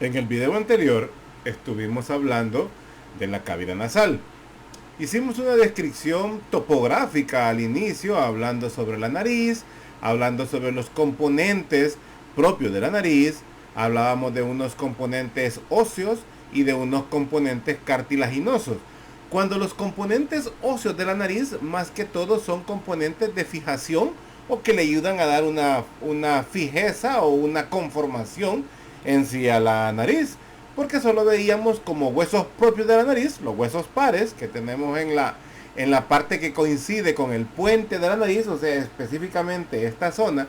En el video anterior estuvimos hablando de la cavidad nasal. Hicimos una descripción topográfica al inicio, hablando sobre la nariz, hablando sobre los componentes propios de la nariz, hablábamos de unos componentes óseos y de unos componentes cartilaginosos. Cuando los componentes óseos de la nariz, más que todo, son componentes de fijación o que le ayudan a dar una fijeza o una conformación en sí a la nariz, porque solo veíamos como huesos propios de la nariz, los huesos pares que tenemos en la parte que coincide con el puente de la nariz, o sea, específicamente esta zona,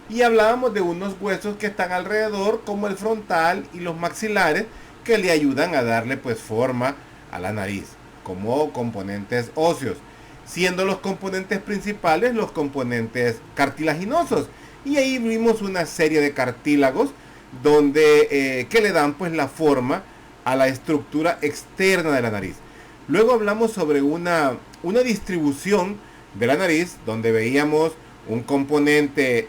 y hablábamos de unos huesos que están alrededor, como el frontal y los maxilares, que le ayudan a darle pues forma a la nariz, como componentes óseos, siendo los componentes principales los componentes cartilaginosos. Y ahí vimos una serie de cartílagos donde que le dan pues la forma a la estructura externa de la nariz. Luego hablamos sobre una distribución de la nariz donde veíamos un componente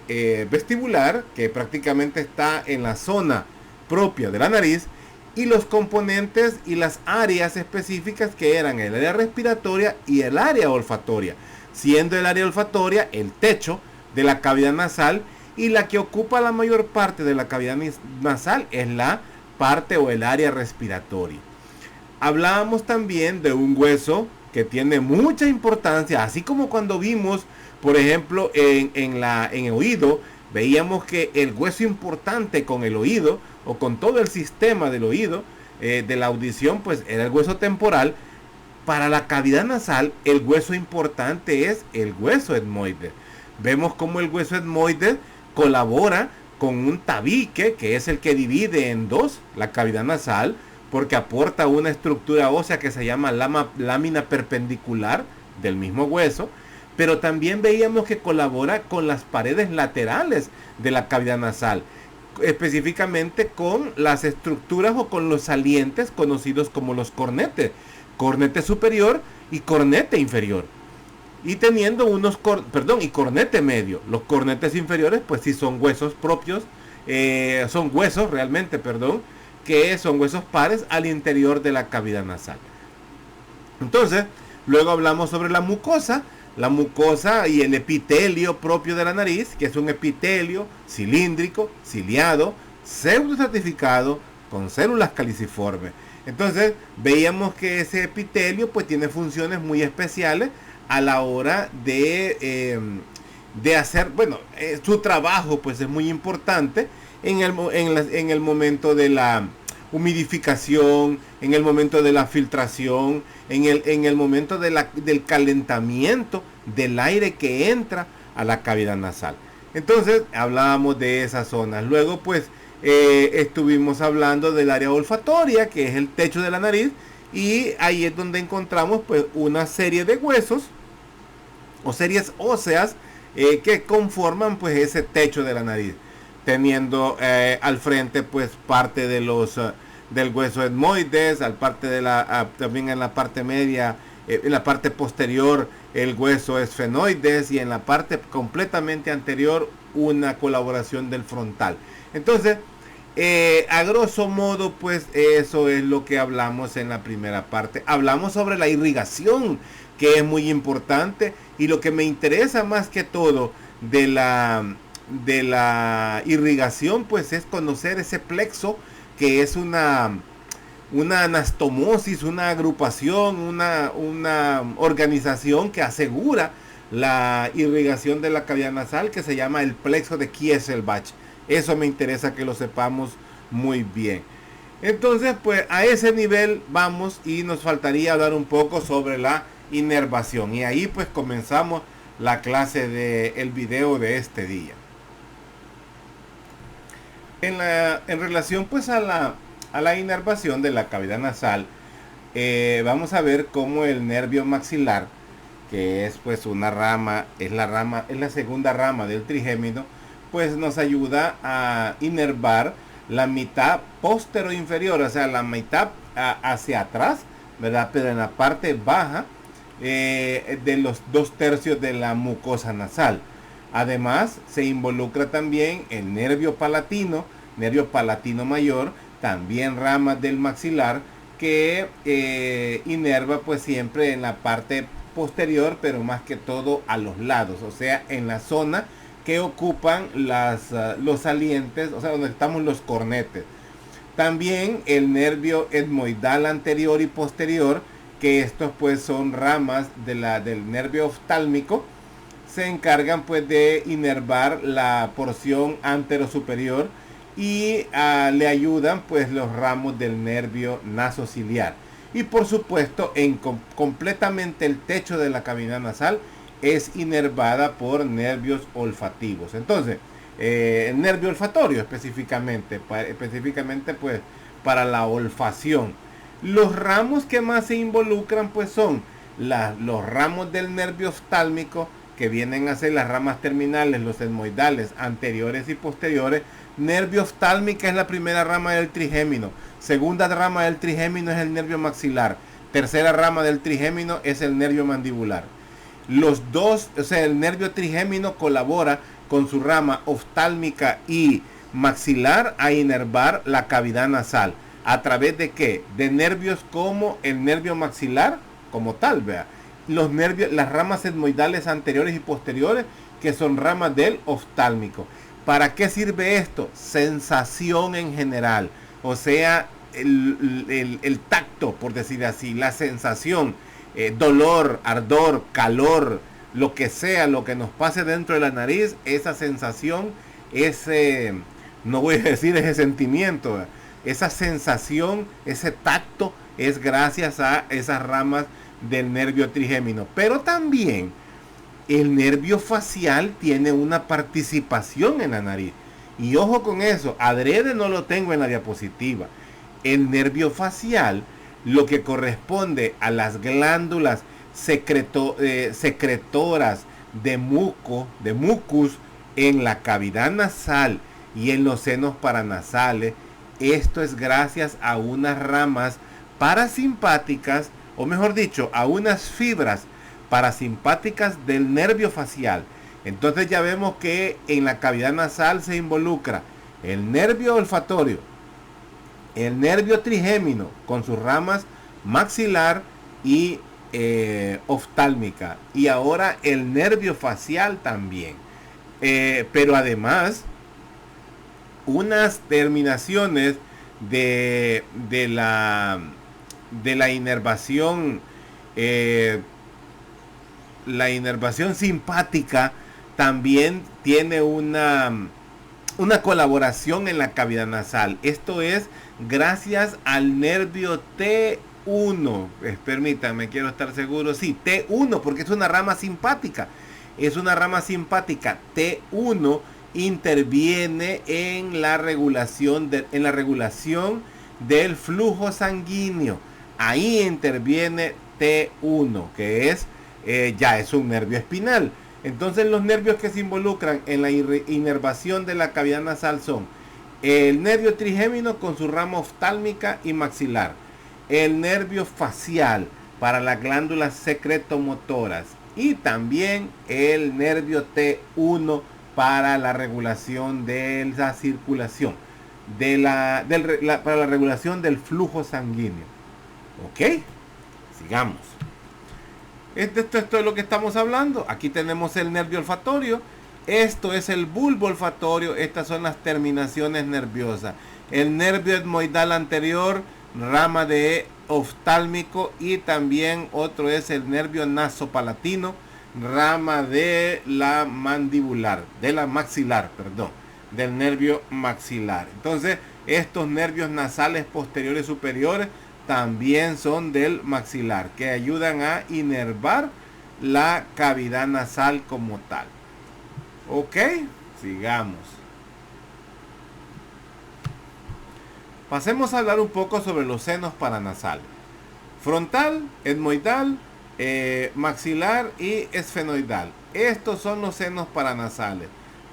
vestibular que prácticamente está en la zona propia de la nariz, y los componentes y las áreas específicas que eran el área respiratoria y el área olfatoria, siendo el área olfatoria el techo de la cavidad nasal, y la que ocupa la mayor parte de la cavidad nasal es la parte o el área respiratoria. Hablábamos también de un hueso que tiene mucha importancia, así como cuando vimos, por ejemplo, en el oído, veíamos que el hueso importante con el oído o con todo el sistema del oído, de la audición, pues era el hueso temporal. Para la cavidad nasal, el hueso importante es el hueso etmoide. Vemos cómo el hueso etmoide colabora con un tabique, que es el que divide en dos la cavidad nasal, porque aporta una estructura ósea que se llama lámina perpendicular del mismo hueso, pero también veíamos que colabora con las paredes laterales de la cavidad nasal, específicamente con las estructuras o con los salientes conocidos como los cornetes, cornete superior y cornete inferior, y teniendo y cornete medio. Los cornetes inferiores pues sí son huesos propios, son huesos realmente, que son huesos pares al interior de la cavidad nasal. Entonces, luego hablamos sobre la mucosa y el epitelio propio de la nariz, que es un epitelio cilíndrico, ciliado, pseudoestratificado, con células caliciformes. Entonces, veíamos que ese epitelio pues tiene funciones muy especiales a la hora de hacer, bueno, su trabajo pues es muy importante en el momento de la humidificación, en el momento de la filtración, en el momento del calentamiento del aire que entra a la cavidad nasal. Entonces hablábamos de esas zonas. Luego pues estuvimos hablando del área olfatoria, que es el techo de la nariz, y ahí es donde encontramos pues una serie de huesos o series óseas que conforman pues ese techo de la nariz, teniendo al frente pues parte de los del hueso etmoides, también en la parte media, en la parte posterior el hueso esfenoides, y en la parte completamente anterior una colaboración del frontal. Entonces, a grosso modo, pues eso es lo que hablamos en la primera parte. Hablamos sobre la irrigación, que es muy importante, y lo que me interesa más que todo de la irrigación pues es conocer ese plexo, que es una anastomosis, una agrupación, una organización que asegura la irrigación de la cavidad nasal, que se llama el plexo de Kieselbach. Eso me interesa que lo sepamos muy bien. Entonces pues a ese nivel vamos, y nos faltaría hablar un poco sobre la inervación, y ahí pues comenzamos la clase del video de este día. En relación pues a la inervación de la cavidad nasal, vamos a ver cómo el nervio maxilar, que es pues una rama, es la segunda rama del trigémino, pues nos ayuda a inervar la mitad postero-inferior, o sea, la mitad hacia atrás, ¿verdad? Pero en la parte baja de los 2/3 de la mucosa nasal. Además, se involucra también el nervio palatino mayor, también ramas del maxilar que inerva pues siempre en la parte posterior, pero más que todo a los lados, o sea, en la zona que ocupan los salientes, o sea, donde estamos los cornetes. También el nervio etmoidal anterior y posterior, que estos pues son ramas del nervio oftálmico, se encargan pues de inervar la porción anterosuperior y le ayudan pues los ramos del nervio nasociliar. Y por supuesto completamente el techo de la cavidad nasal es inervada por nervios olfativos. Entonces, el nervio olfatorio específicamente pues para la olfacción. Los ramos que más se involucran pues son los ramos del nervio oftálmico, que vienen a ser las ramas terminales, los etmoidales anteriores y posteriores. Nervio oftálmica es la primera rama del trigémino. Segunda rama del trigémino es el nervio maxilar. Tercera rama del trigémino es el nervio mandibular. Los dos, o sea, el nervio trigémino colabora con su rama oftálmica y maxilar a inervar la cavidad nasal. ¿A través de qué? De nervios como el nervio maxilar, como tal, vea. Los nervios, las ramas etmoidales anteriores y posteriores, que son ramas del oftálmico. ¿Para qué sirve esto? Sensación en general, o sea, el tacto, por decir así, la sensación, dolor, ardor, calor, lo que sea, lo que nos pase dentro de la nariz, esa sensación, no voy a decir ese sentimiento, esa sensación, ese tacto, es gracias a esas ramas del nervio trigémino. Pero también el nervio facial tiene una participación en la nariz. Y ojo con eso, adrede no lo tengo en la diapositiva. El nervio facial, lo que corresponde a las glándulas secretoras de mucus en la cavidad nasal y en los senos paranasales, esto es gracias a unas ramas parasimpáticas, o mejor dicho, a unas fibras parasimpáticas del nervio facial. Entonces ya vemos que en la cavidad nasal se involucra el nervio olfatorio, el nervio trigémino con sus ramas maxilar y oftálmica, y ahora el nervio facial también. Pero además, unas terminaciones de la inervación, la inervación simpática también tiene una colaboración en la cavidad nasal. Esto es gracias al nervio T1. Permítanme, quiero estar seguro. Sí, T1, porque es una rama simpática. Es una rama simpática. T1 interviene en la regulación del flujo sanguíneo. Ahí interviene T1, que ya es un nervio espinal. Entonces los nervios que se involucran en la inervación de la cavidad nasal son el nervio trigémino con su rama oftálmica y maxilar, el nervio facial para las glándulas secretomotoras y también el nervio T1 para la regulación de la circulación, para la regulación del flujo sanguíneo. ¿Ok? Sigamos. Esto es lo que estamos hablando. Aquí tenemos el nervio olfatorio. Esto es el bulbo olfatorio. Estas son las terminaciones nerviosas. El nervio etmoidal anterior, rama de oftálmico, y también otro es el nervio nasopalatino, rama de la mandibular, de la maxilar, perdón, del nervio maxilar. Entonces, estos nervios nasales posteriores superiores también son del maxilar, que ayudan a inervar la cavidad nasal como tal. Ok, sigamos. Pasemos a hablar un poco sobre los senos paranasales. Frontal, etmoidal, maxilar y esfenoidal. Estos son los senos paranasales.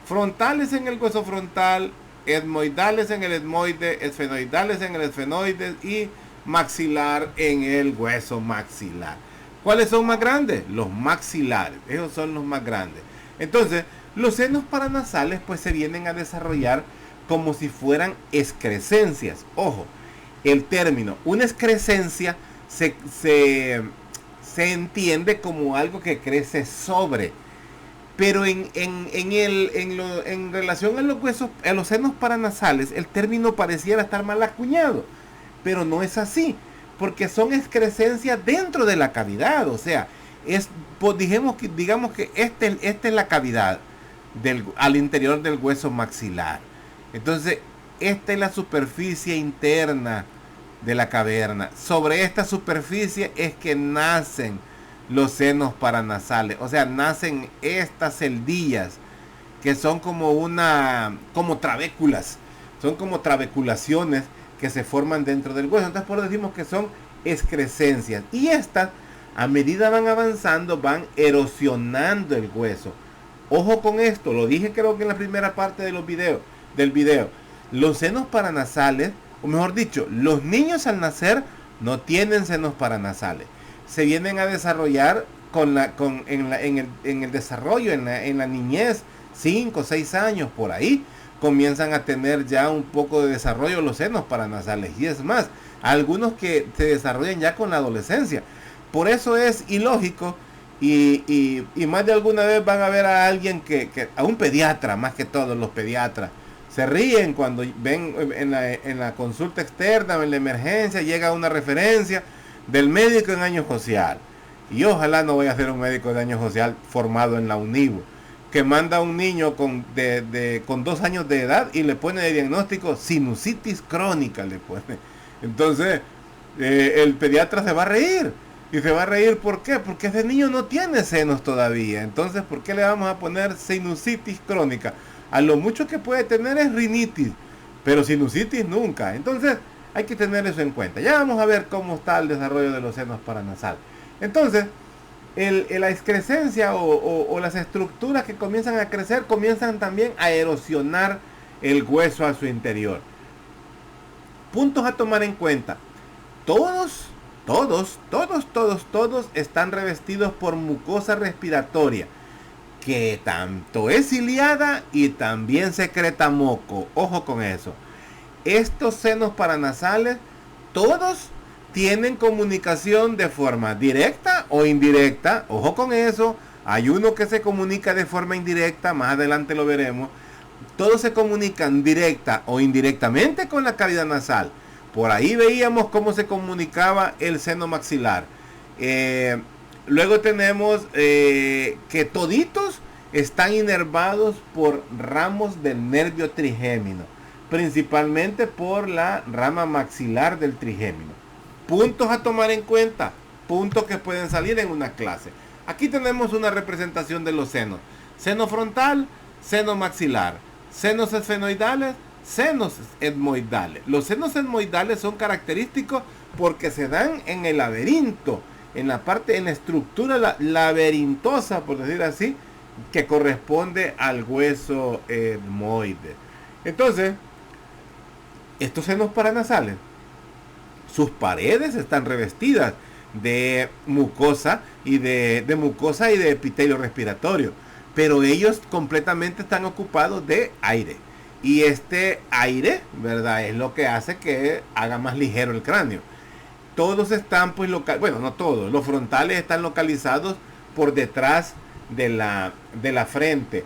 Frontales en el hueso frontal, etmoidales en el etmoide, esfenoidales en el esfenoide y maxilar en el hueso maxilar. ¿Cuáles son más grandes? Los maxilares. Esos son los más grandes. Entonces, los senos paranasales pues se vienen a desarrollar como si fueran excrescencias. Ojo, el término, una excrescencia se entiende como algo que crece sobre. Pero en relación a los huesos, a los senos paranasales, el término pareciera estar mal acuñado. Pero no es así, porque son excrescencias dentro de la cavidad. O sea, pues digamos que esta es la cavidad al interior del hueso maxilar. Entonces, esta es la superficie interna de la caverna. Sobre esta superficie es que nacen los senos paranasales. O sea, nacen estas celdillas que son como trabéculas. Son como trabeculaciones que se forman dentro del hueso. Entonces, por eso decimos que son excrescencias. Y estas, a medida van avanzando, van erosionando el hueso. Ojo con esto, lo dije creo que en la primera parte de del video. Los senos paranasales, o mejor dicho, los niños al nacer no tienen senos paranasales. Se vienen a desarrollar en el desarrollo, en la niñez, 5 o 6 años por ahí, comienzan a tener ya un poco de desarrollo los senos paranasales. Y es más, algunos que se desarrollan ya con la adolescencia. Por eso es ilógico y más de alguna vez van a ver a alguien a un pediatra, más que todos los pediatras, se ríen cuando ven en la consulta externa o en la emergencia, llega una referencia del médico en año social. Y ojalá no vaya a ser un médico de año social formado en la UNIVO, que manda a un niño con 2 años de edad y le pone de diagnóstico sinusitis crónica, le pone. Entonces, el pediatra se va a reír. Y se va a reír, ¿por qué? Porque ese niño no tiene senos todavía. Entonces, ¿por qué le vamos a poner sinusitis crónica? A lo mucho que puede tener es rinitis, pero sinusitis nunca. Entonces, hay que tener eso en cuenta. Ya vamos a ver cómo está el desarrollo de los senos paranasales. Entonces, la excrescencia o las estructuras que comienzan a crecer comienzan también a erosionar el hueso a su interior. Puntos a tomar en cuenta. Todos están revestidos por mucosa respiratoria, que tanto es ciliada y también secreta moco. Ojo con eso. Estos senos paranasales, todos tienen comunicación de forma directa o indirecta. Ojo con eso. Hay uno que se comunica de forma indirecta, más adelante lo veremos. Todos se comunican directa o indirectamente con la cavidad nasal. Por ahí veíamos cómo se comunicaba el seno maxilar. Luego tenemos que toditos están inervados por ramos del nervio trigémino, principalmente por la rama maxilar del trigémino. Puntos a tomar en cuenta, puntos que pueden salir en una clase. Aquí tenemos una representación de los senos: seno frontal, seno maxilar, senos esfenoidales, senos etmoidales. Los senos etmoidales son característicos porque se dan en el laberinto, en la estructura laberintosa, por decir así, que corresponde al hueso etmoide. Entonces, estos senos paranasales, sus paredes están revestidas de mucosa y de epitelio respiratorio, pero ellos completamente están ocupados de aire. Y este aire, ¿verdad?, es lo que hace que haga más ligero el cráneo. Todos están, pues, no todos, los frontales están localizados por detrás de la frente.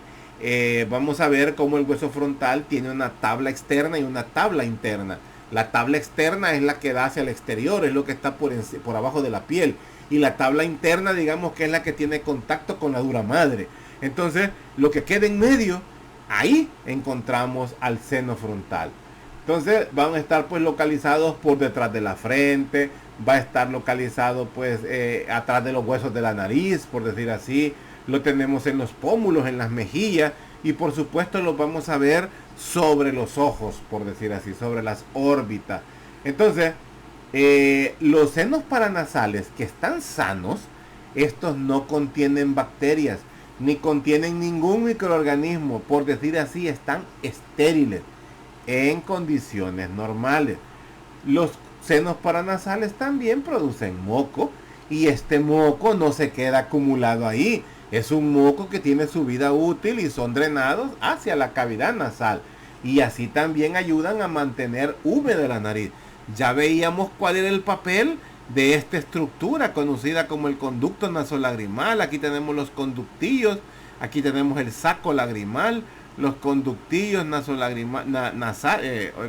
Vamos a ver cómo el hueso frontal tiene una tabla externa y una tabla interna. La tabla externa es la que da hacia el exterior, es lo que está por abajo de la piel. Y la tabla interna, digamos que es la que tiene contacto con la dura madre. Entonces, lo que queda en medio, ahí encontramos al seno frontal. Entonces van a estar pues localizados por detrás de la frente, va a estar localizado pues atrás de los huesos de la nariz, por decir así. Lo tenemos en los pómulos, en las mejillas, y por supuesto lo vamos a ver sobre los ojos, por decir así, sobre las órbitas. Entonces, los senos paranasales que están sanos, estos no contienen bacterias, ni contienen ningún microorganismo, por decir así, están estériles en condiciones normales. Los senos paranasales también producen moco, y este moco no se queda acumulado ahí. Es un moco que tiene su vida útil y son drenados hacia la cavidad nasal. y así también ayudan a mantener húmeda la nariz. Ya veíamos cuál era el papel de esta estructura conocida como el conducto nasolagrimal. Aquí tenemos los conductillos, aquí tenemos el saco lagrimal, los conductillos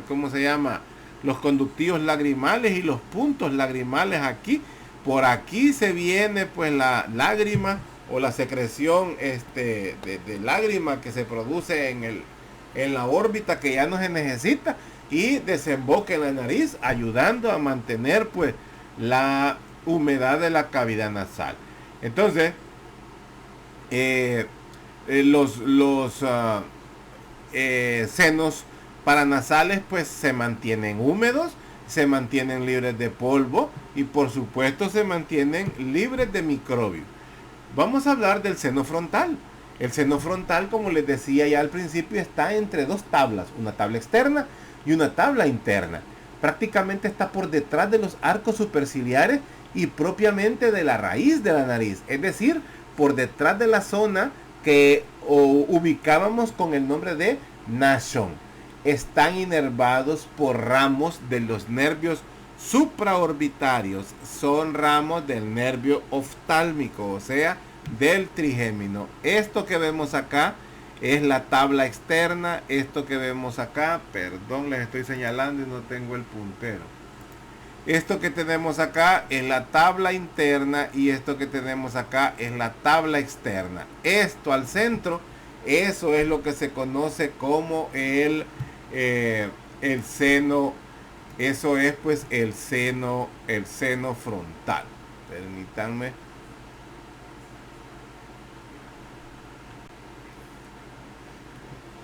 ¿cómo se llama? Los conductillos lagrimales y los puntos lagrimales aquí. Por aquí se viene pues la lágrima o la secreción de lágrima que se produce en la órbita que ya no se necesita y desemboca en la nariz, ayudando a mantener pues la humedad de la cavidad nasal. Entonces, los senos paranasales pues se mantienen húmedos, se mantienen libres de polvo y por supuesto se mantienen libres de microbios. Vamos a hablar del seno frontal. El seno frontal, como les decía ya al principio, está entre dos tablas, una tabla externa y una tabla interna. Prácticamente está por detrás de los arcos superciliares y propiamente de la raíz de la nariz, es decir, por detrás de la zona que ubicábamos con el nombre de nasion. Están inervados por ramos de los nervios supraorbitarios, son ramos del nervio oftálmico, o sea, del trigémino. Esto que vemos acá es la tabla externa, esto que vemos acá, perdón, les estoy señalando y no tengo el puntero. Esto que tenemos acá es la tabla interna y esto que tenemos acá es la tabla externa. Esto al centro, eso es lo que se conoce como el seno. Eso es pues el seno frontal. Permítanme.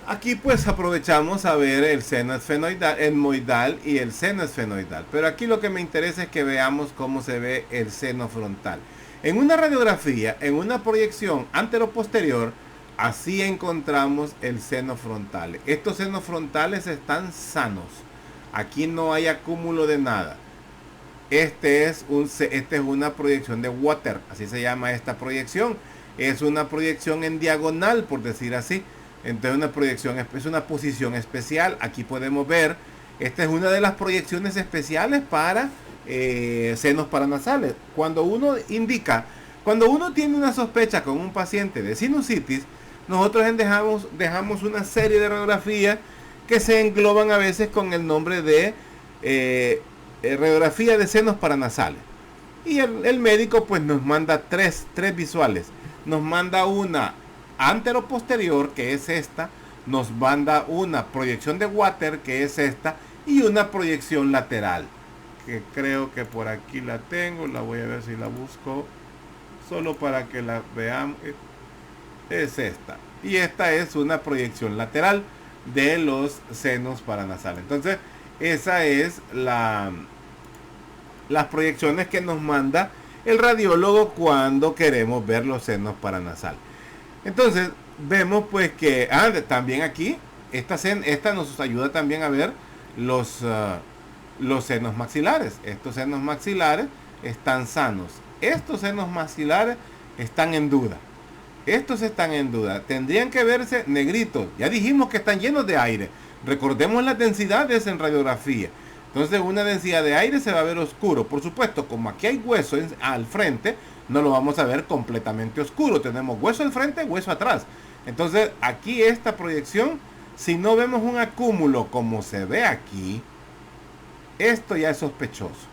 Aquí pues aprovechamos a ver el seno etmoidal y el seno esfenoidal. Pero aquí lo que me interesa es que veamos cómo se ve el seno frontal. En una radiografía, en una proyección antero-posterior, así encontramos el seno frontal. Estos senos frontales están sanos. Aquí no hay acúmulo de nada. Este es una proyección de Water, así se llama esta proyección. Es una proyección en diagonal, por decir así. Entonces una proyección es una posición especial. Aquí podemos ver, esta es una de las proyecciones especiales para senos paranasales. Cuando uno tiene una sospecha con un paciente de sinusitis, nosotros dejamos una serie de radiografías que se engloban a veces con el nombre de radiografía de senos paranasales. Y el médico pues nos manda tres visuales. Nos manda una antero-posterior, que es esta, nos manda una proyección de Water, que es esta, y una proyección lateral, que creo que por aquí la tengo, la voy a ver si la busco, solo para que la veamos. Es esta, y esta es una proyección lateral de los senos paranasales. Entonces, esa es las proyecciones que nos manda el radiólogo cuando queremos ver los senos paranasales. Entonces vemos pues que también aquí esta nos ayuda también a ver los senos maxilares. Estos senos maxilares están sanos. Estos senos maxilares están en duda. Estos están en duda. Tendrían que verse negritos. Ya dijimos que están llenos de aire. Recordemos las densidades en radiografía. Entonces una densidad de aire se va a ver oscuro. Por supuesto, como aquí hay hueso al frente, no lo vamos a ver completamente oscuro. Tenemos hueso al frente, hueso atrás. Entonces aquí esta proyección, si no vemos un acúmulo como se ve aquí, esto ya es sospechoso.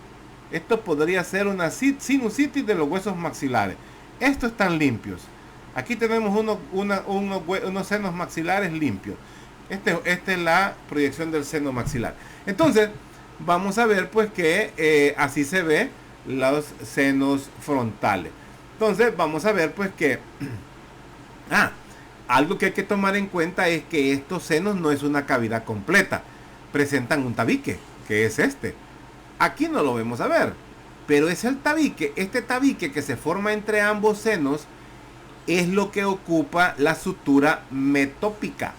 Esto podría ser una sinusitis de los huesos maxilares. Estos están limpios. Aquí tenemos unos senos maxilares limpios. Esta es la proyección del seno maxilar. Entonces vamos a ver pues que así se ve los senos frontales. Entonces vamos a ver pues que algo que hay que tomar en cuenta es que estos senos no es una cavidad completa, presentan un tabique, que es este. Aquí no lo vemos a ver, pero es el tabique. Este tabique que se forma entre ambos senos es lo que ocupa la sutura metópica.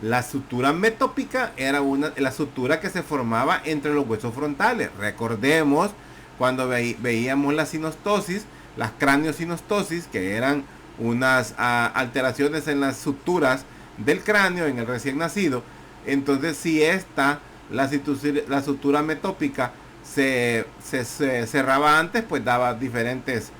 La sutura metópica era la sutura que se formaba entre los huesos frontales. Recordemos cuando veíamos la sinostosis, las craniosinostosis, que eran unas alteraciones en las suturas del cráneo en el recién nacido. Entonces, si la sutura metópica se cerraba antes, pues daba diferentes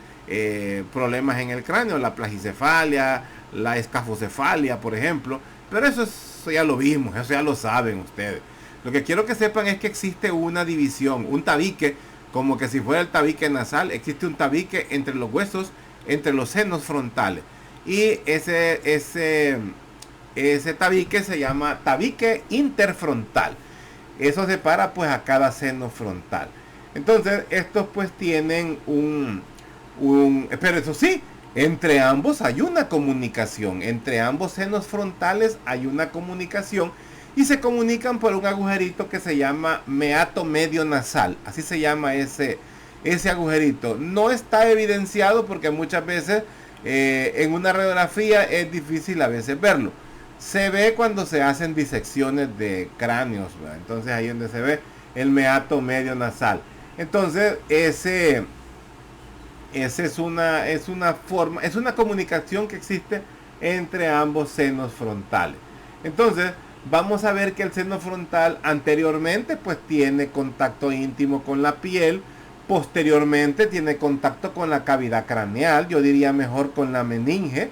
problemas en el cráneo, la plagicefalia, la escafocefalia, por ejemplo. Pero eso ya lo vimos, eso ya lo saben ustedes. Lo que quiero que sepan es que existe una división, un tabique, como que si fuera el tabique nasal, existe un tabique entre los huesos, entre los senos frontales. Y ese tabique se llama tabique interfrontal. Eso separa pues a cada seno frontal. Entonces estos pues tienen pero eso sí, entre ambos hay una comunicación. Entre ambos senos frontales hay una comunicación. Y se comunican por un agujerito que se llama meato medio nasal. Así se llama ese agujerito. No está evidenciado porque muchas veces en una radiografía es difícil a veces verlo. Se ve cuando se hacen disecciones de cráneos, ¿verdad? Entonces ahí es donde se ve el meato medio nasal. Entonces ese es una comunicación que existe entre ambos senos frontales. Entonces vamos a ver que el seno frontal anteriormente pues tiene contacto íntimo con la piel, posteriormente tiene contacto con la cavidad craneal, yo diría mejor con la meninge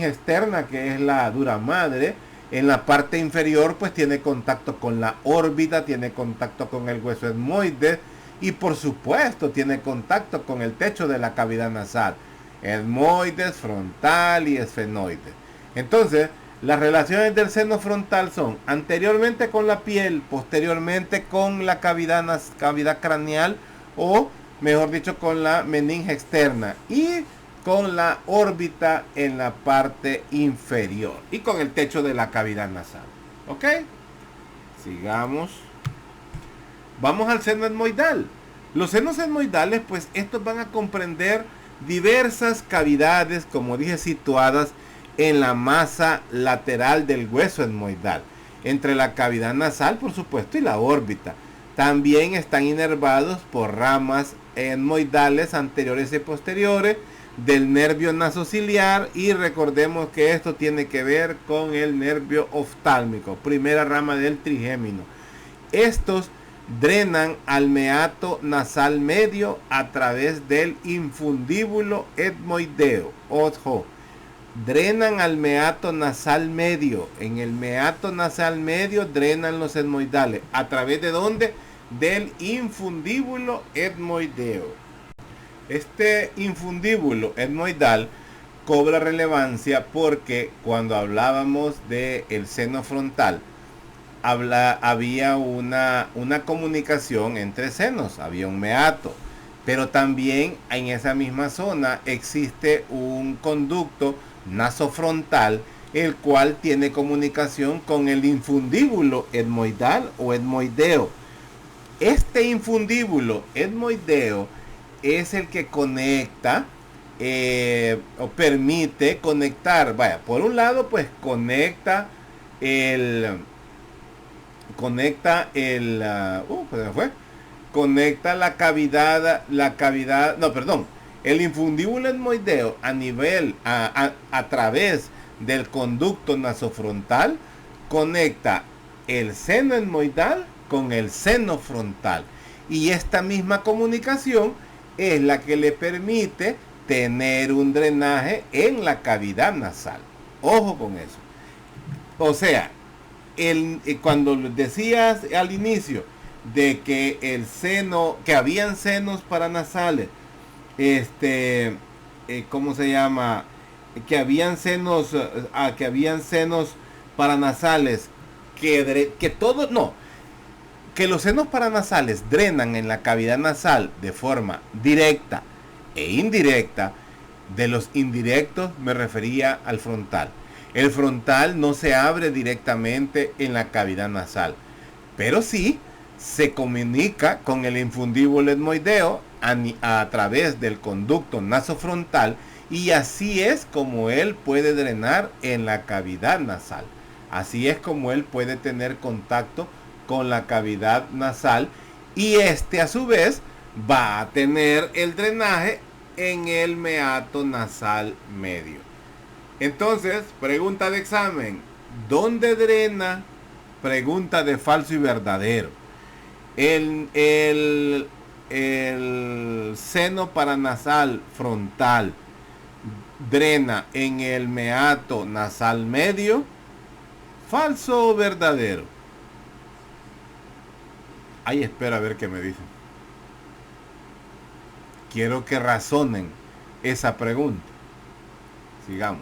externa, que es la dura madre. En la parte inferior pues tiene contacto con la órbita, tiene contacto con el hueso etmoides y por supuesto tiene contacto con el techo de la cavidad nasal, etmoides, frontal y esfenoides. Entonces las relaciones del seno frontal son anteriormente con la piel, posteriormente con la cavidad craneal, o mejor dicho con la meninge externa, y con la órbita en la parte inferior y con el techo de la cavidad nasal. ¿Ok? Sigamos. Vamos al seno etmoidal. Los senos etmoidales, pues estos van a comprender diversas cavidades, como dije, situadas en la masa lateral del hueso etmoidal, entre la cavidad nasal, por supuesto, y la órbita. También están inervados por ramas etmoidales anteriores y posteriores del nervio nasociliar, y recordemos que esto tiene que ver con el nervio oftálmico, primera rama del trigémino. Estos drenan al meato nasal medio a través del infundíbulo etmoideo. Ojo, drenan al meato nasal medio. En el meato nasal medio drenan los etmoidales. ¿A través de dónde? Del infundíbulo etmoideo. Este infundíbulo etmoidal cobra relevancia porque cuando hablábamos del seno frontal, había una comunicación entre senos, había un meato, pero también en esa misma zona existe un conducto nasofrontal, el cual tiene comunicación con el infundíbulo etmoidal o etmoideo. Este infundíbulo etmoideo es el que conecta o permite conectar, vaya, por un lado pues conecta la cavidad, no, perdón, el infundíbulo etmoideo a través del conducto nasofrontal conecta el seno etmoidal con el seno frontal, y esta misma comunicación es la que le permite tener un drenaje en la cavidad nasal. Ojo con eso. O sea, cuando decías al inicio de que el seno, que habían senos paranasales, ¿cómo se llama? Que habían senos paranasales, que los senos paranasales drenan en la cavidad nasal de forma directa e indirecta. De los indirectos me refería al frontal. El frontal no se abre directamente en la cavidad nasal, pero sí se comunica con el infundíbulo etmoideo a través del conducto nasofrontal, y así es como él puede drenar en la cavidad nasal. Así es como él puede tener contacto con la cavidad nasal, y a su vez va a tener el drenaje en el meato nasal medio. Entonces, pregunta de examen: ¿dónde drena pregunta de falso y verdadero. El seno paranasal frontal drena en el meato nasal medio. ¿Falso o verdadero? Ahí espero a ver qué me dicen. Quiero que razonen esa pregunta. Sigamos.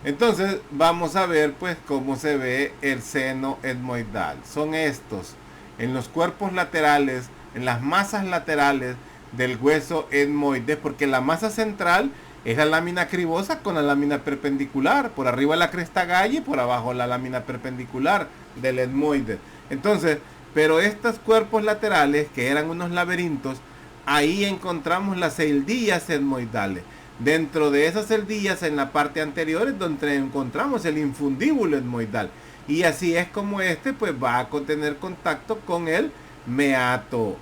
Entonces vamos a ver pues cómo se ve el seno etmoidal. Son estos en los cuerpos laterales, en las masas laterales del hueso etmoide, porque la masa central es la lámina cribosa con la lámina perpendicular, por arriba la cresta galla y por abajo la lámina perpendicular del etmoide. Entonces, pero estos cuerpos laterales, que eran unos laberintos, ahí encontramos las celdillas etmoidales. Dentro de esas celdillas, en la parte anterior, es donde encontramos el infundíbulo etmoidal. Y así es como pues va a tener contacto con el meato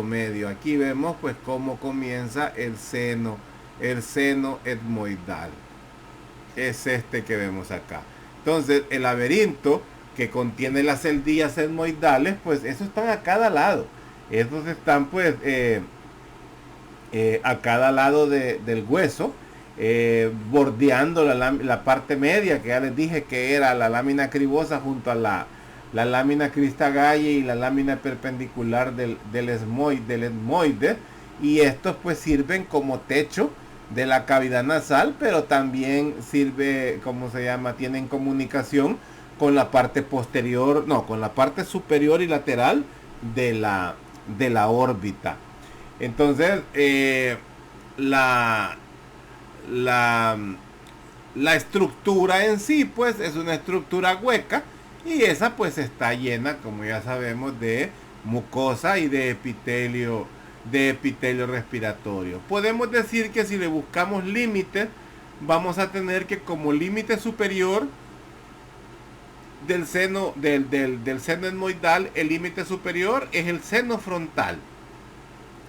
medio. Aquí vemos pues cómo comienza el seno etmoidal. Es este que vemos acá. Entonces, el laberinto que contiene las celdillas etmoidales, pues esos están a cada lado. Estos están pues a cada lado del hueso, bordeando la parte media, que ya les dije que era la lámina cribosa junto a la lámina crista galla y la lámina perpendicular del etmoide. Y estos pues sirven como techo de la cavidad nasal, pero también sirve, tienen comunicación con la parte posterior, con la parte superior y lateral de la órbita. Entonces, la estructura en sí, pues, es una estructura hueca, y esa pues está llena, como ya sabemos, de mucosa y de epitelio respiratorio. Podemos decir que si le buscamos límites, vamos a tener que como límite superior del seno etmoidal, el límite superior es el seno frontal.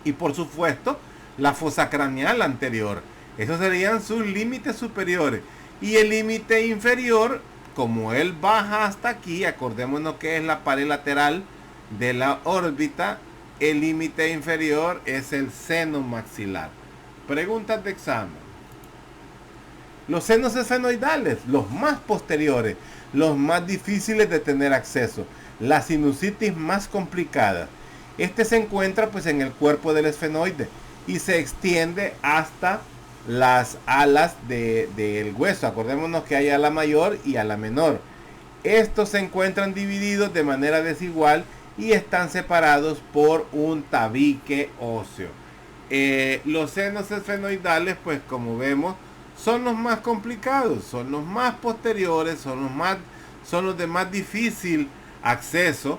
Y por supuesto, la fosa craneal anterior. Esos serían sus límites superiores. Y el límite inferior, como él baja hasta aquí, acordémonos que es la pared lateral de la órbita, el límite inferior es el seno maxilar. Preguntas de examen. Los senos esfenoidales, los más posteriores, los más difíciles de tener acceso, la sinusitis más complicada. Este se encuentra pues en el cuerpo del esfenoide y se extiende hasta las alas del hueso. Acordémonos que hay ala mayor y ala menor. Estos se encuentran divididos de manera desigual y están separados por un tabique óseo. Los senos esfenoidales, pues como vemos, son los más complicados, son los más posteriores, son los de más difícil acceso.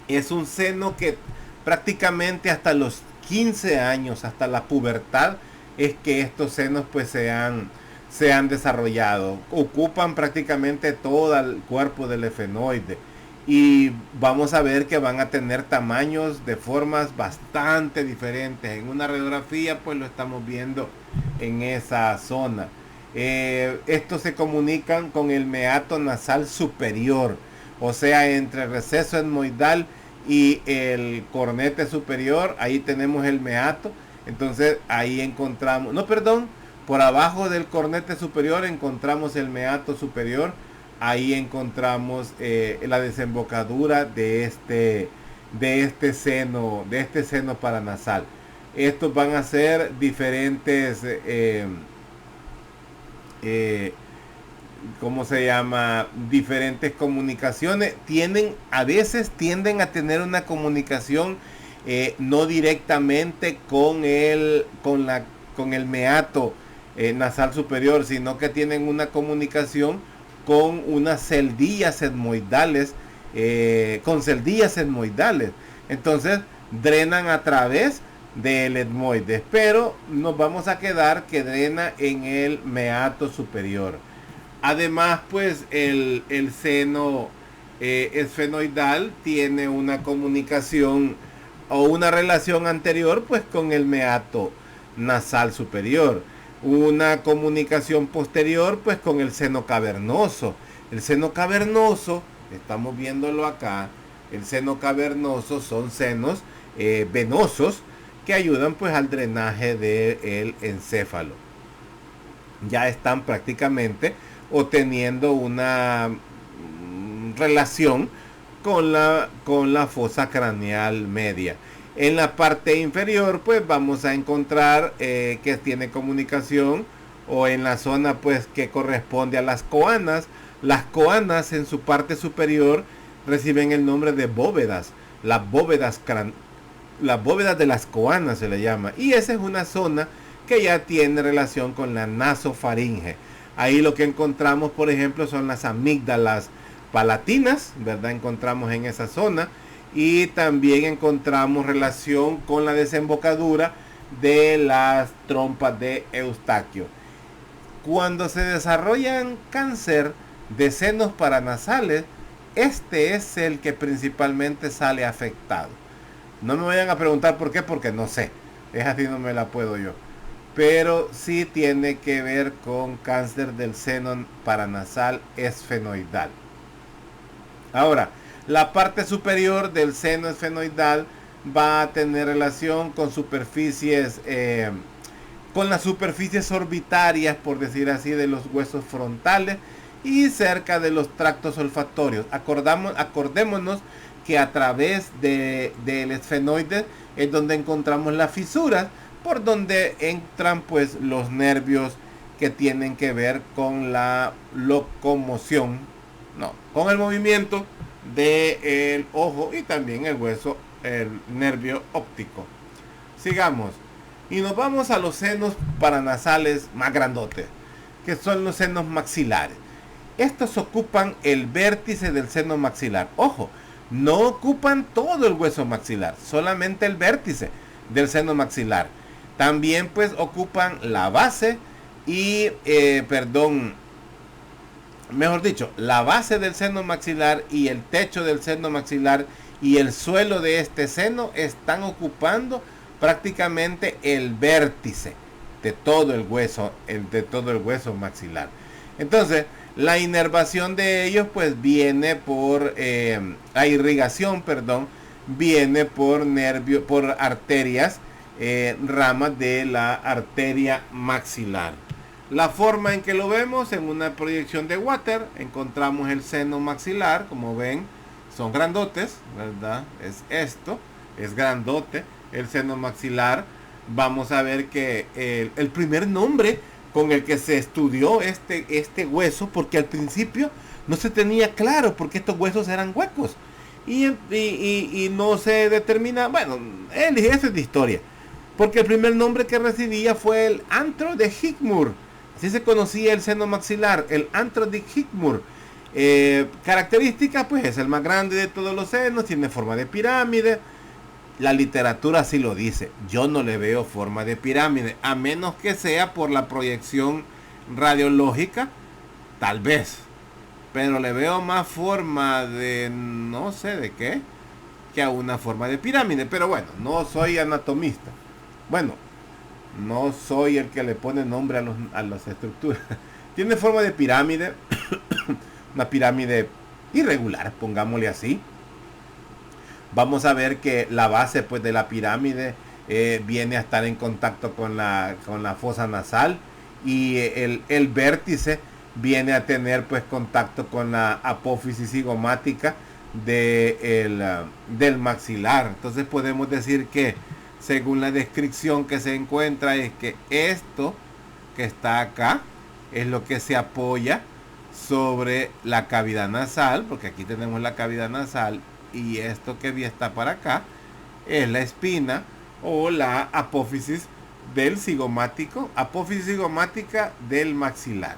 Es un seno que prácticamente hasta los 15 años, hasta la pubertad, es que estos senos pues se han desarrollado. Ocupan prácticamente todo el cuerpo del esfenoide. Y vamos a ver que van a tener tamaños de formas bastante diferentes. En una radiografía pues lo estamos viendo en esa zona. Estos se comunican con el meato nasal superior. O sea, entre el receso etmoidal y el cornete superior, ahí tenemos el meato. Entonces ahí encontramos, por abajo del cornete superior encontramos el meato superior. Ahí encontramos la desembocadura de este seno paranasal. Estos van a ser diferentes, diferentes comunicaciones. A veces tienden a tener una comunicación no directamente con el meato nasal superior, sino que tienen una comunicación con unas celdillas etmoidales, Entonces drenan a través del etmoide, pero nos vamos a quedar que drena en el meato superior. Además, pues el seno esfenoidal tiene una comunicación o una relación anterior pues con el meato nasal superior, una comunicación posterior pues con el seno cavernoso, El seno cavernoso, estamos viéndolo acá, el seno cavernoso son senos venosos que ayudan pues al drenaje del encéfalo. Ya están prácticamente o teniendo una relación con la fosa craneal media. En la parte inferior pues vamos a encontrar que tiene comunicación, o en la zona pues que corresponde a las coanas. Las coanas en su parte superior reciben el nombre de bóvedas. Las bóvedas de las coanas se le llama, y esa es una zona que ya tiene relación con la nasofaringe. Ahí lo que encontramos, por ejemplo, son las amígdalas palatinas, ¿verdad? Encontramos en esa zona, y también encontramos relación con la desembocadura de las trompas de Eustaquio. Cuando se desarrollan cáncer de senos paranasales, este es el que principalmente sale afectado. No me vayan a preguntar por qué, porque no sé. Es así, no me la puedo yo. Pero sí tiene que ver con cáncer del seno paranasal esfenoidal. Ahora, la parte superior del seno esfenoidal va a tener relación con superficies, con las superficies orbitarias, por decir así, de los huesos frontales y cerca de los tractos olfatorios. Acordémonos que a través del esfenoide es donde encontramos las fisuras, por donde entran pues los nervios que tienen que ver con la locomoción, con el movimiento del ojo, y también el hueso, el nervio óptico. Sigamos y nos vamos a los senos paranasales más grandotes, que son los senos maxilares. Estos ocupan el vértice del seno maxilar. Ojo, no ocupan todo el hueso maxilar, solamente el vértice del seno maxilar. También pues ocupan la base y, la base del seno maxilar y el techo del seno maxilar y el suelo de este seno están ocupando prácticamente el vértice de todo el hueso, maxilar. Entonces, la inervación de ellos pues viene por la irrigación, viene por arterias, ramas de la arteria maxilar. La forma en que lo vemos en una proyección de Water, encontramos el seno maxilar, como ven, son grandotes, ¿verdad? Es esto, es grandote, el seno maxilar. Vamos a ver que el primer nombre con el que se estudió este hueso, porque al principio no se tenía claro porque estos huesos eran huecos y no se determina, bueno, eso es de historia, porque el primer nombre que recibía fue el antro de Hickmore. Así se conocía el seno maxilar, el antro de Hickmore. Característica, pues es el más grande de todos los senos, tiene forma de pirámide. La literatura así lo dice. Yo no le veo forma de pirámide, a menos que sea por la proyección radiológica, tal vez. Pero le veo más forma de no sé de qué que a una forma de pirámide. Pero bueno, no soy anatomista. Bueno, no soy el que le pone nombre a las estructuras. Tiene forma de pirámide, una pirámide irregular, pongámosle así. Vamos a ver que la base pues de la pirámide viene a estar en contacto con la fosa nasal, y el vértice viene a tener pues contacto con la apófisis cigomática del maxilar. Entonces podemos decir que, según la descripción que se encuentra, es que esto que está acá es lo que se apoya sobre la cavidad nasal, porque aquí tenemos la cavidad nasal, y esto que está para acá es la espina o la apófisis del cigomático, apófisis cigomática del maxilar.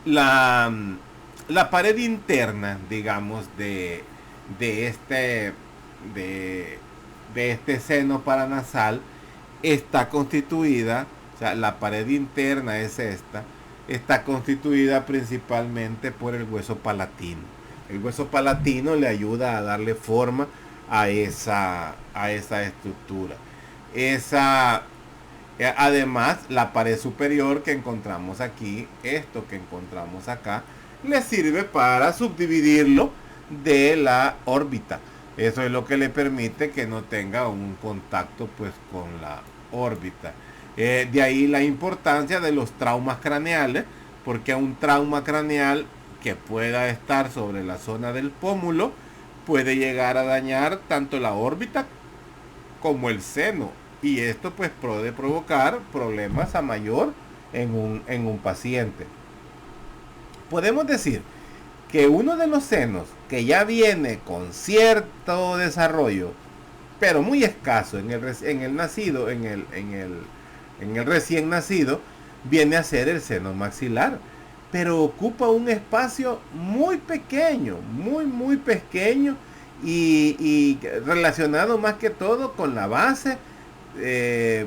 La pared interna, digamos, de este seno paranasal está constituida, o sea, la pared interna es esta, está constituida principalmente por el hueso palatino. El hueso palatino le ayuda a darle forma a esa estructura. Además, la pared superior que encontramos aquí, esto que encontramos acá, le sirve para subdividirlo de la órbita. Eso es lo que le permite que no tenga un contacto pues con la órbita. De ahí la importancia de los traumas craneales, porque un trauma craneal que pueda estar sobre la zona del pómulo puede llegar a dañar tanto la órbita como el seno. Y esto pues puede provocar problemas a mayor en un paciente. Podemos decir que uno de los senos que ya viene con cierto desarrollo, pero muy escaso en el nacido, en el recién nacido, viene a ser el seno maxilar, pero ocupa un espacio muy pequeño, muy pequeño y relacionado más que todo con la base de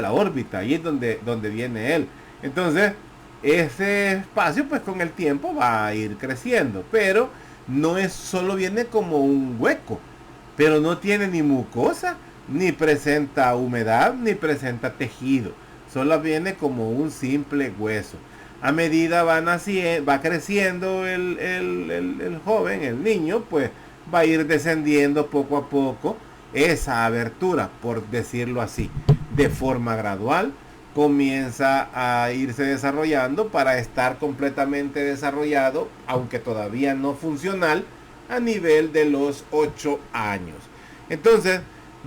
la órbita, ahí es donde viene él. Entonces, ese espacio pues con el tiempo va a ir creciendo, pero no es solo viene como un hueco, pero no tiene ni mucosa, ni presenta humedad, ni presenta tejido, solo viene como un simple hueso. A medida va creciendo el joven, el niño, pues va a ir descendiendo poco a poco esa abertura, por decirlo así, de forma gradual. Comienza a irse desarrollando para estar completamente desarrollado, aunque todavía no funcional, a nivel de los 8 años. Entonces,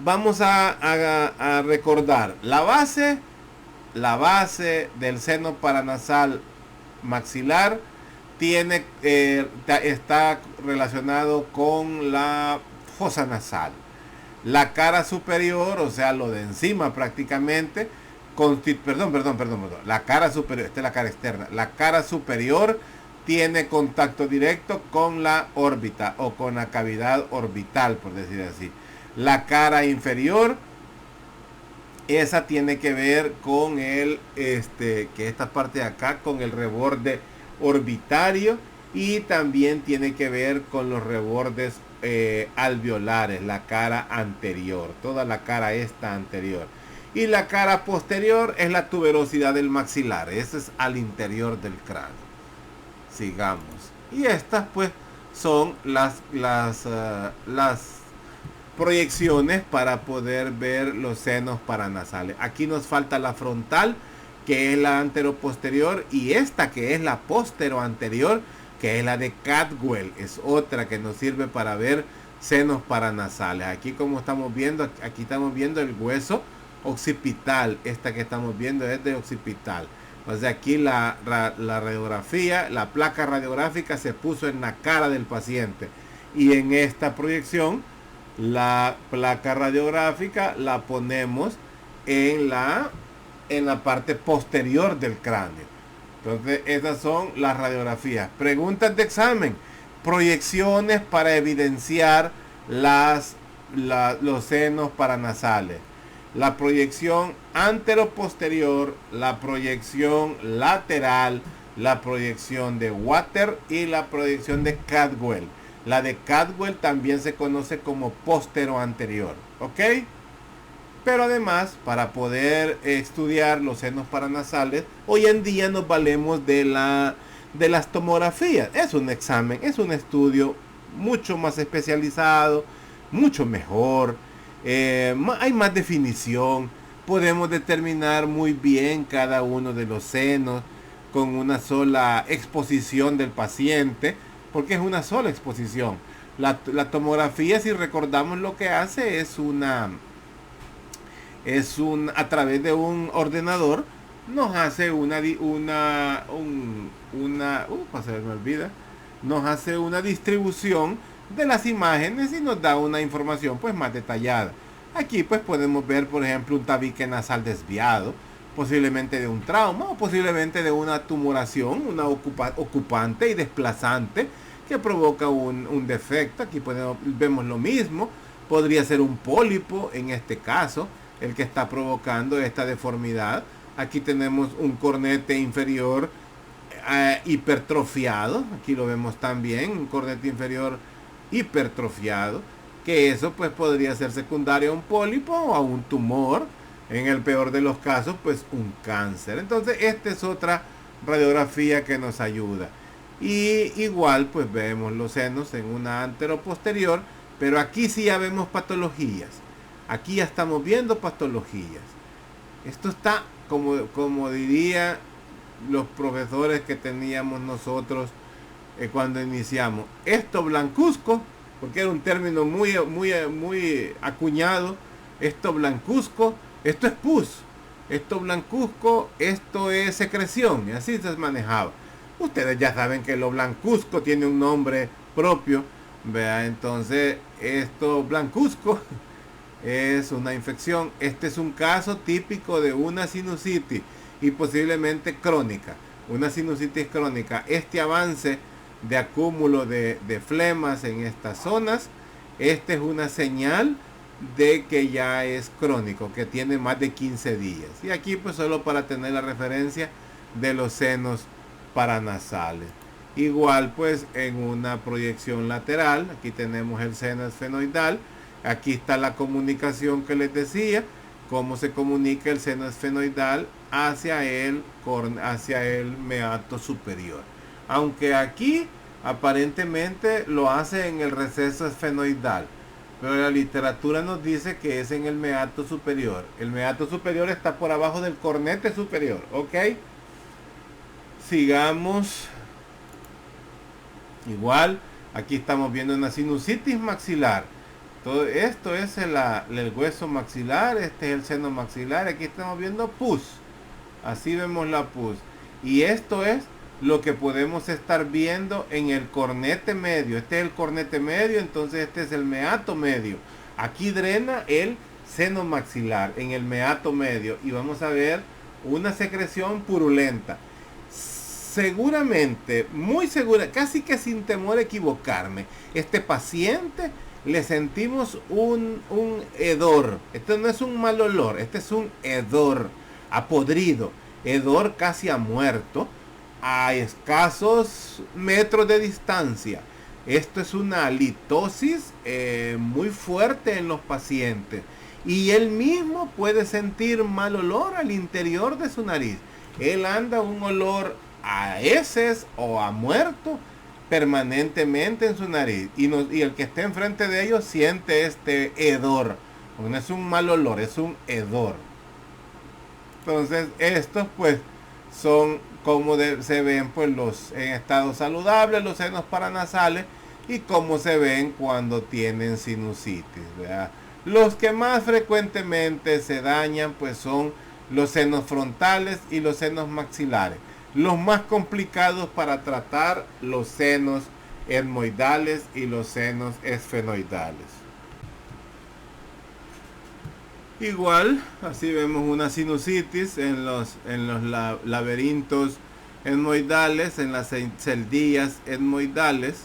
vamos a recordar la base del seno paranasal maxilar está relacionado con la fosa nasal. La cara superior, o sea, lo de encima prácticamente, la cara superior, esta es la cara externa. La cara superior tiene contacto directo con la órbita o con la cavidad orbital, por decir así. La cara inferior, esa tiene que ver con que esta parte de acá, con el reborde orbitario, y también tiene que ver con los rebordes alveolares, la cara anterior, toda la cara esta anterior. Y la cara posterior es la tuberosidad del maxilar, ese es al interior del cráneo. Sigamos. Y estas pues son las proyecciones para poder ver los senos paranasales. Aquí nos falta la frontal, que es la anteroposterior, y esta que es la posteroanterior, que es la de Cadwell, es otra que nos sirve para ver senos paranasales. Aquí como estamos viendo, aquí estamos viendo el hueso occipital, esta que estamos viendo es de occipital. O sea, aquí la radiografía, la placa radiográfica se puso en la cara del paciente, y en esta proyección la placa radiográfica la ponemos en la parte posterior del cráneo. Entonces, esas son las radiografías. Preguntas de examen. Proyecciones para evidenciar los senos paranasales. La proyección anteroposterior, la proyección lateral, la proyección de Water y la proyección de Cadwell. La de Cadwell también se conoce como posteroanterior. ¿Ok? Pero además, para poder estudiar los senos paranasales, hoy en día nos valemos de las tomografías. Es un examen, es un estudio mucho más especializado, mucho mejor. Hay más definición. Podemos determinar muy bien cada uno de los senos con una sola exposición del paciente, porque es una sola exposición. La tomografía, si recordamos lo que hace, a través de un ordenador, nos hace nos hace una distribución de las imágenes y nos da una información pues más detallada. Aquí pues podemos ver, por ejemplo, un tabique nasal desviado, posiblemente de un trauma o posiblemente de una tumoración, una ocupante y desplazante que provoca un defecto. Aquí vemos lo mismo, podría ser un pólipo en este caso el que está provocando esta deformidad. Aquí tenemos un cornete inferior hipertrofiado, aquí lo vemos también, un cornete inferior hipertrofiado, que eso pues podría ser secundario a un pólipo o a un tumor En el peor de los casos, pues un cáncer. Entonces, esta es otra radiografía que nos ayuda. Y igual, pues vemos los senos en una anteroposterior, pero aquí sí ya vemos patologías. Aquí ya estamos viendo patologías. Esto está, como diría los profesores que teníamos nosotros cuando iniciamos, esto blancuzco, porque era un término muy acuñado, esto blancuzco, esto es pus, esto blancuzco, esto es secreción, y así se manejaba. Ustedes ya saben que lo blancuzco tiene un nombre propio, vea, entonces esto blancuzco es una infección. Este es un caso típico de una sinusitis y posiblemente crónica, una sinusitis crónica. Este avance de acúmulo de flemas en estas zonas, este es una señal de que ya es crónico, que tiene más de 15 días. Y aquí pues solo para tener la referencia de los senos paranasales. Igual pues en una proyección lateral, aquí tenemos el seno esfenoidal, aquí está la comunicación que les decía, cómo se comunica el seno esfenoidal hacia el meato superior. Aunque aquí aparentemente lo hace en el receso esfenoidal, pero la literatura nos dice que es en el meato superior. El meato superior está por abajo del cornete superior, ¿ok? Sigamos. Igual, aquí estamos viendo una sinusitis maxilar. Todo esto es el hueso maxilar, este es el seno maxilar, aquí estamos viendo pus. Así vemos la pus. Y esto es lo que podemos estar viendo en el cornete medio. Este es el cornete medio, entonces este es el meato medio. Aquí drena el seno maxilar en el meato medio y vamos a ver una secreción purulenta. Seguramente, muy segura, casi que sin temor a equivocarme, este paciente le sentimos un hedor. Este no es un mal olor, este es un hedor apodrido, hedor casi a muerto, a escasos metros de distancia. Esto es una litosis muy fuerte en los pacientes y él mismo puede sentir mal olor al interior de su nariz. Él anda un olor a heces o a muerto permanentemente en su nariz y el que esté enfrente de ellos siente este hedor. No es un mal olor, es un hedor. Entonces estos pues son como se ven pues en estado saludable los senos paranasales y cómo se ven cuando tienen sinusitis, ¿verdad? Los que más frecuentemente se dañan pues son los senos frontales y los senos maxilares. Los más complicados para tratar, los senos etmoidales y los senos esfenoidales. Igual, así vemos una sinusitis en los laberintos etmoidales, en las celdillas etmoidales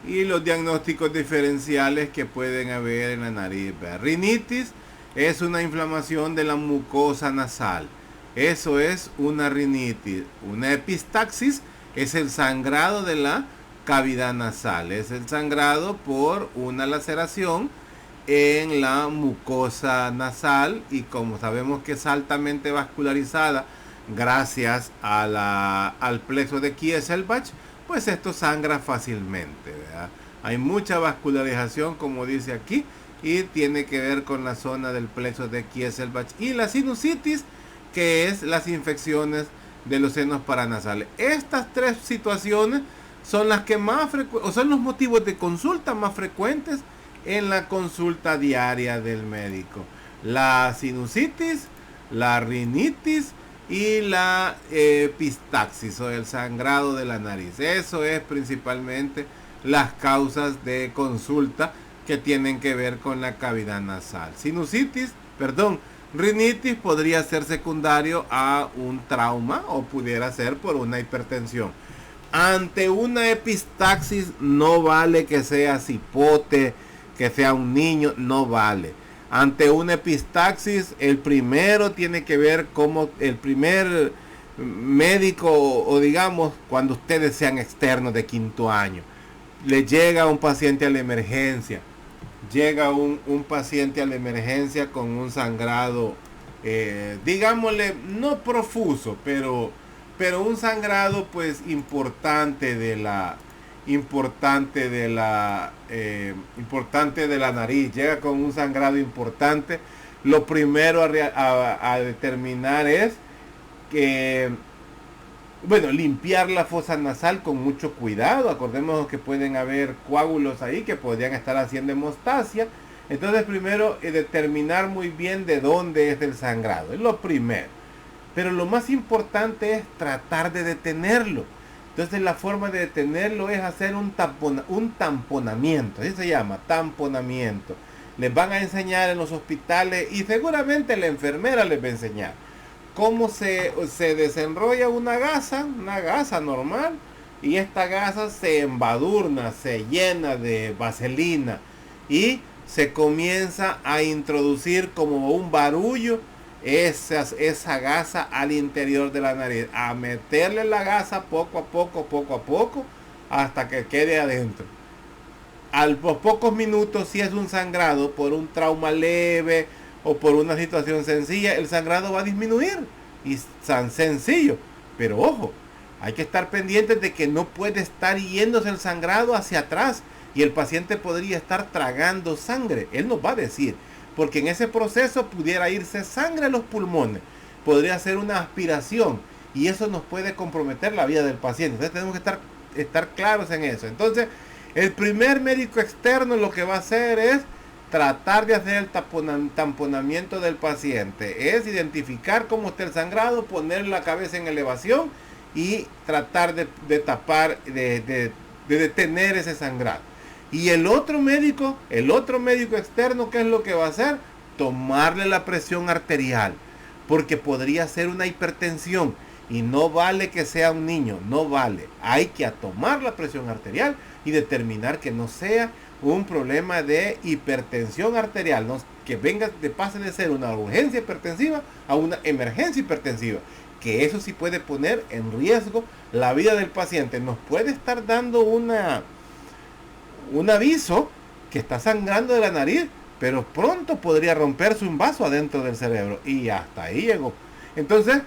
y los diagnósticos diferenciales que pueden haber en la nariz. Rinitis es una inflamación de la mucosa nasal. Eso es una rinitis. Una epistaxis es el sangrado de la cavidad nasal. Es el sangrado por una laceración en la mucosa nasal y como sabemos que es altamente vascularizada gracias al plexo de Kieselbach, pues esto sangra fácilmente, ¿verdad? Hay mucha vascularización como dice aquí y tiene que ver con la zona del plexo de Kieselbach y la sinusitis, que es las infecciones de los senos paranasales. Estas tres situaciones son las que son los motivos de consulta más frecuentes en la consulta diaria del médico. La sinusitis, la rinitis y la epistaxis o el sangrado de la nariz. Eso es principalmente las causas de consulta que tienen que ver con la cavidad nasal. Rinitis podría ser secundario a un trauma o pudiera ser por una hipertensión. Ante una epistaxis no vale que sea cipote, que sea un niño, no vale. Ante una epistaxis, el primero tiene que ver como el primer médico o digamos cuando ustedes sean externos de quinto año. Le llega un paciente a la emergencia. llega un paciente a la emergencia con un sangrado, digámosle, no profuso, pero un sangrado pues importante de la nariz, llega con un sangrado importante. Lo primero a determinar es que, bueno, limpiar la fosa nasal con mucho cuidado. Acordémonos que pueden haber coágulos ahí que podrían estar haciendo hemostasia. Entonces primero determinar muy bien de dónde es el sangrado, es lo primero. Pero lo más importante es tratar de detenerlo. Entonces la forma de detenerlo es hacer un tamponamiento, así se llama, tamponamiento. Les van a enseñar en los hospitales y seguramente la enfermera les va a enseñar cómo se desenrolla una gasa normal, y esta gasa se embadurna, se llena de vaselina y se comienza a introducir como un barullo esa gasa al interior de la nariz, a meterle la gasa poco a poco, hasta que quede adentro. A los pocos minutos, si es un sangrado por un trauma leve o por una situación sencilla, el sangrado va a disminuir, y tan sencillo. Pero ojo, hay que estar pendientes de que no puede estar yéndose el sangrado hacia atrás y el paciente podría estar tragando sangre. Él nos va a decir, porque en ese proceso pudiera irse sangre a los pulmones, podría ser una aspiración y eso nos puede comprometer la vida del paciente. Entonces tenemos que estar claros en eso. Entonces el primer médico externo lo que va a hacer es tratar de hacer el tamponamiento del paciente, es identificar cómo está el sangrado, poner la cabeza en elevación y tratar de tapar, de detener ese sangrado. Y el otro médico externo, ¿qué es lo que va a hacer? Tomarle la presión arterial, porque podría ser una hipertensión y no vale que sea un niño, no vale. Hay que tomar la presión arterial y determinar que no sea un problema de hipertensión arterial, no, que pase de ser una urgencia hipertensiva a una emergencia hipertensiva, que eso sí puede poner en riesgo la vida del paciente. Nos puede estar dando un aviso que está sangrando de la nariz, pero pronto podría romperse un vaso adentro del cerebro, y hasta ahí llegó. Entonces,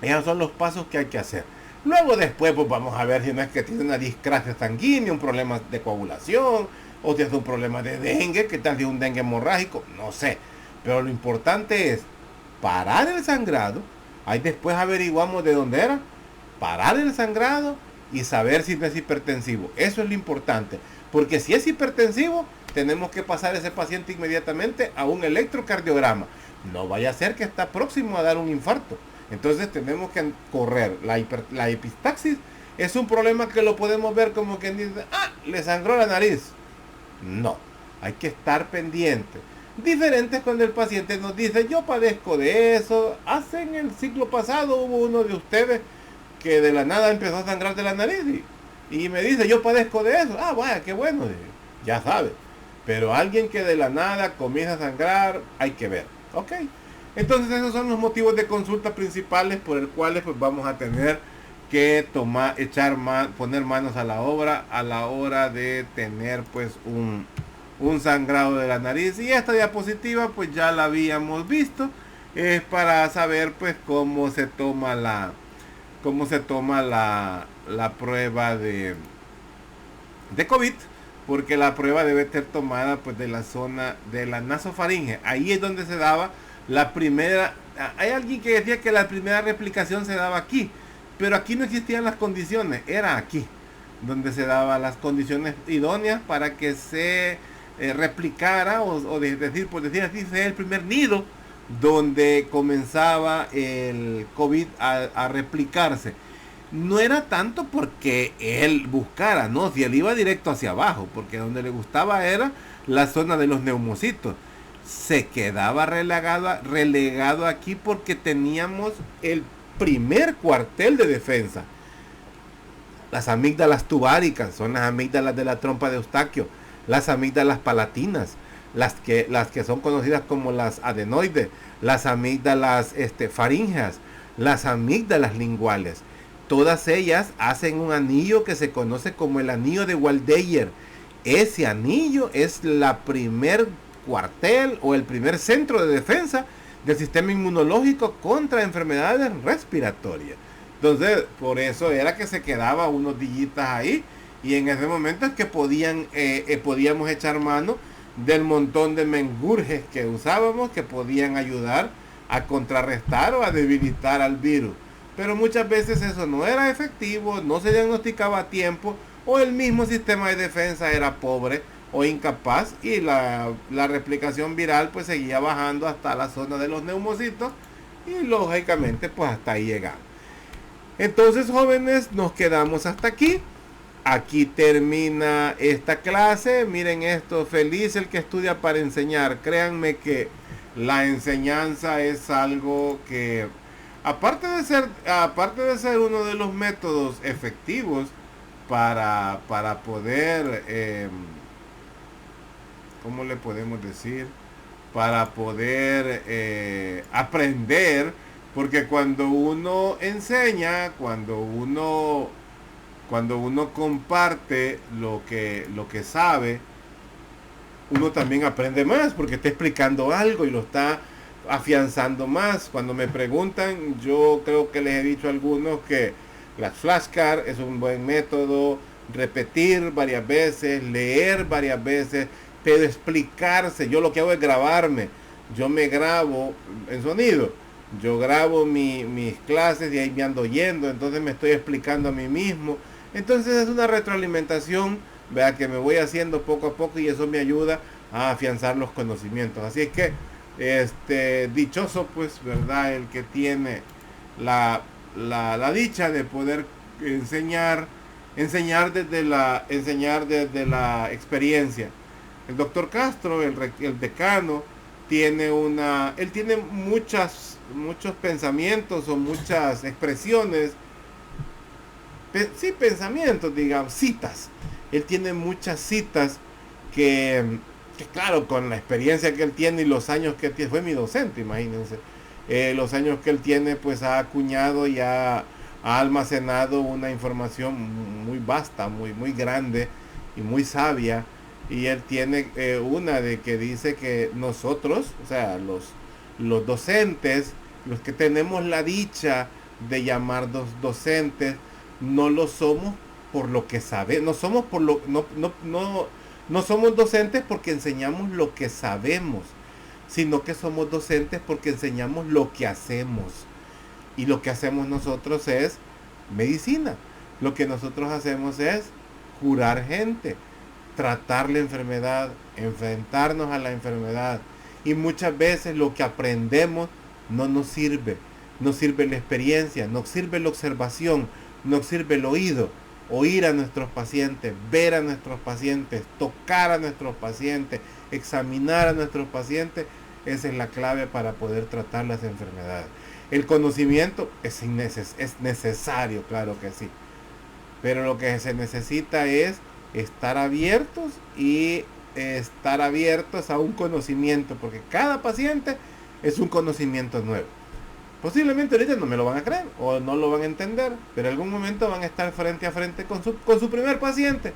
esos son los pasos que hay que hacer. Luego después pues vamos a ver si no es que tiene una discrasia sanguínea, un problema de coagulación, o si es un problema de dengue, que tal si es un dengue hemorrágico, no sé. Pero lo importante es parar el sangrado. Ahí después averiguamos de dónde era. Parar el sangrado y saber si no es hipertensivo. Eso es lo importante. Porque si es hipertensivo, tenemos que pasar a ese paciente inmediatamente a un electrocardiograma. No vaya a ser que está próximo a dar un infarto. Entonces tenemos que correr. La epistaxis es un problema que lo podemos ver como quien dice, le sangró la nariz. No, hay que estar pendiente. Diferente cuando el paciente nos dice, yo padezco de eso. Hace en el ciclo pasado hubo uno de ustedes que de la nada empezó a sangrar de la nariz y me dice, yo padezco de eso. Vaya, qué bueno, ya sabe. Pero alguien que de la nada comienza a sangrar, hay que ver. Ok. Entonces esos son los motivos de consulta principales por el cuales pues vamos a tener que poner manos a la hora de tener pues un sangrado de la nariz. Y esta diapositiva pues ya la habíamos visto, es para saber pues cómo se toma la prueba de COVID, porque la prueba debe ser tomada pues de la zona de la nasofaringe. Ahí es donde se daba la primera. Hay alguien que decía que la primera replicación se daba aquí, pero aquí no existían las condiciones, era aquí donde se daban las condiciones idóneas para que se replicara, o decir, por decir así, sea el primer nido donde comenzaba el COVID a replicarse. No era tanto porque él buscara, no, si él iba directo hacia abajo, porque donde le gustaba era la zona de los neumocitos. Se quedaba relegado aquí porque teníamos el primer cuartel de defensa. Las amígdalas tubáricas son las amígdalas de la trompa de Eustaquio, las amígdalas palatinas, las que son conocidas como las adenoides, las amígdalas faríngeas, las amígdalas linguales. Todas ellas hacen un anillo que se conoce como el anillo de Waldeyer, ese anillo es la primer cuartel o el primer centro de defensa del sistema inmunológico contra enfermedades respiratorias. Entonces, por eso era que se quedaba unos días ahí, y en ese momento es que podíamos echar mano del montón de menjurjes que usábamos, que podían ayudar a contrarrestar o a debilitar al virus. Pero muchas veces eso no era efectivo, no se diagnosticaba a tiempo, o el mismo sistema de defensa era pobre o incapaz, y la replicación viral pues seguía bajando hasta la zona de los neumocitos, y lógicamente pues hasta ahí llegamos. Entonces, jóvenes, nos quedamos hasta aquí. Aquí termina esta clase. Miren esto: feliz el que estudia para enseñar. Créanme que la enseñanza es algo que, aparte de ser uno de los métodos efectivos para poder, ¿cómo le podemos decir? Para poder aprender, porque cuando uno enseña, cuando uno comparte lo que sabe, uno también aprende más, porque está explicando algo y lo está afianzando más. Cuando me preguntan, yo creo que les he dicho a algunos que las flashcards es un buen método, repetir varias veces, leer varias veces, pero explicarse. Yo lo que hago es grabarme. Yo me grabo en sonido. Yo grabo mis clases y ahí me ando yendo, entonces me estoy explicando a mí mismo. Entonces es una retroalimentación, vea, que me voy haciendo poco a poco, y eso me ayuda a afianzar los conocimientos. Así es que dichoso pues, verdad, el que tiene la dicha de poder enseñar desde la experiencia. El doctor Castro, el decano, él tiene muchos pensamientos o muchas expresiones, pensamientos, digamos, citas. Él tiene muchas citas que claro, con la experiencia que él tiene y los años que tiene, fue mi docente, imagínense, los años que él tiene, pues ha acuñado y ha almacenado una información muy vasta, muy grande y muy sabia. Y él tiene una de que dice que nosotros, o sea, los docentes, los que tenemos la dicha de llamarnos docentes, no lo somos por lo que sabemos, no somos docentes porque enseñamos lo que sabemos, sino que somos docentes porque enseñamos lo que hacemos. Y lo que hacemos nosotros es medicina. Lo que nosotros hacemos es curar gente, tratar la enfermedad, enfrentarnos a la enfermedad. Y muchas veces lo que aprendemos no nos sirve. Nos sirve la experiencia, nos sirve la observación, nos sirve el oído. Oír a nuestros pacientes, ver a nuestros pacientes, tocar a nuestros pacientes, examinar a nuestros pacientes. Esa es la clave para poder tratar las enfermedades. El conocimiento es necesario, claro que sí. Pero lo que se necesita es estar abiertos a un conocimiento, porque cada paciente es un conocimiento nuevo. Posiblemente ahorita no me lo van a creer o no lo van a entender, pero en algún momento van a estar frente a frente con su primer paciente,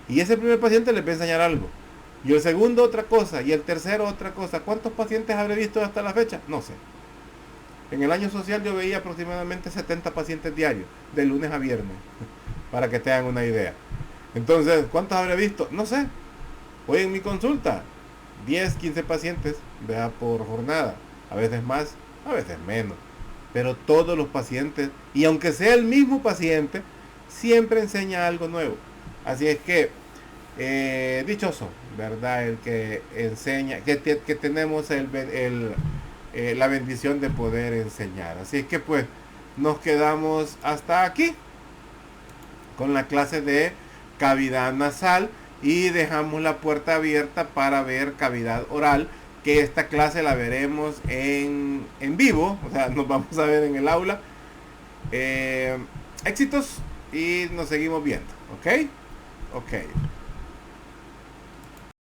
y ese primer paciente les va a enseñar algo, y el segundo otra cosa, y el tercero otra cosa. ¿Cuántos pacientes habré visto hasta la fecha? No sé. En el año social yo veía aproximadamente 70 pacientes diarios, de lunes a viernes, para que tengan una idea. Entonces, ¿cuántos habré visto? No sé. Hoy en mi consulta, 10, 15 pacientes, vea, por jornada, a veces más, a veces menos, pero todos los pacientes, y aunque sea el mismo paciente, siempre enseña algo nuevo. Así es que dichoso, ¿verdad? El que enseña, que tenemos la bendición de poder enseñar. Así es que pues nos quedamos hasta aquí con la clase de cavidad nasal, y dejamos la puerta abierta para ver cavidad oral, que esta clase la veremos en vivo, o sea, nos vamos a ver en el aula. Éxitos, y nos seguimos viendo, ¿ok? Ok.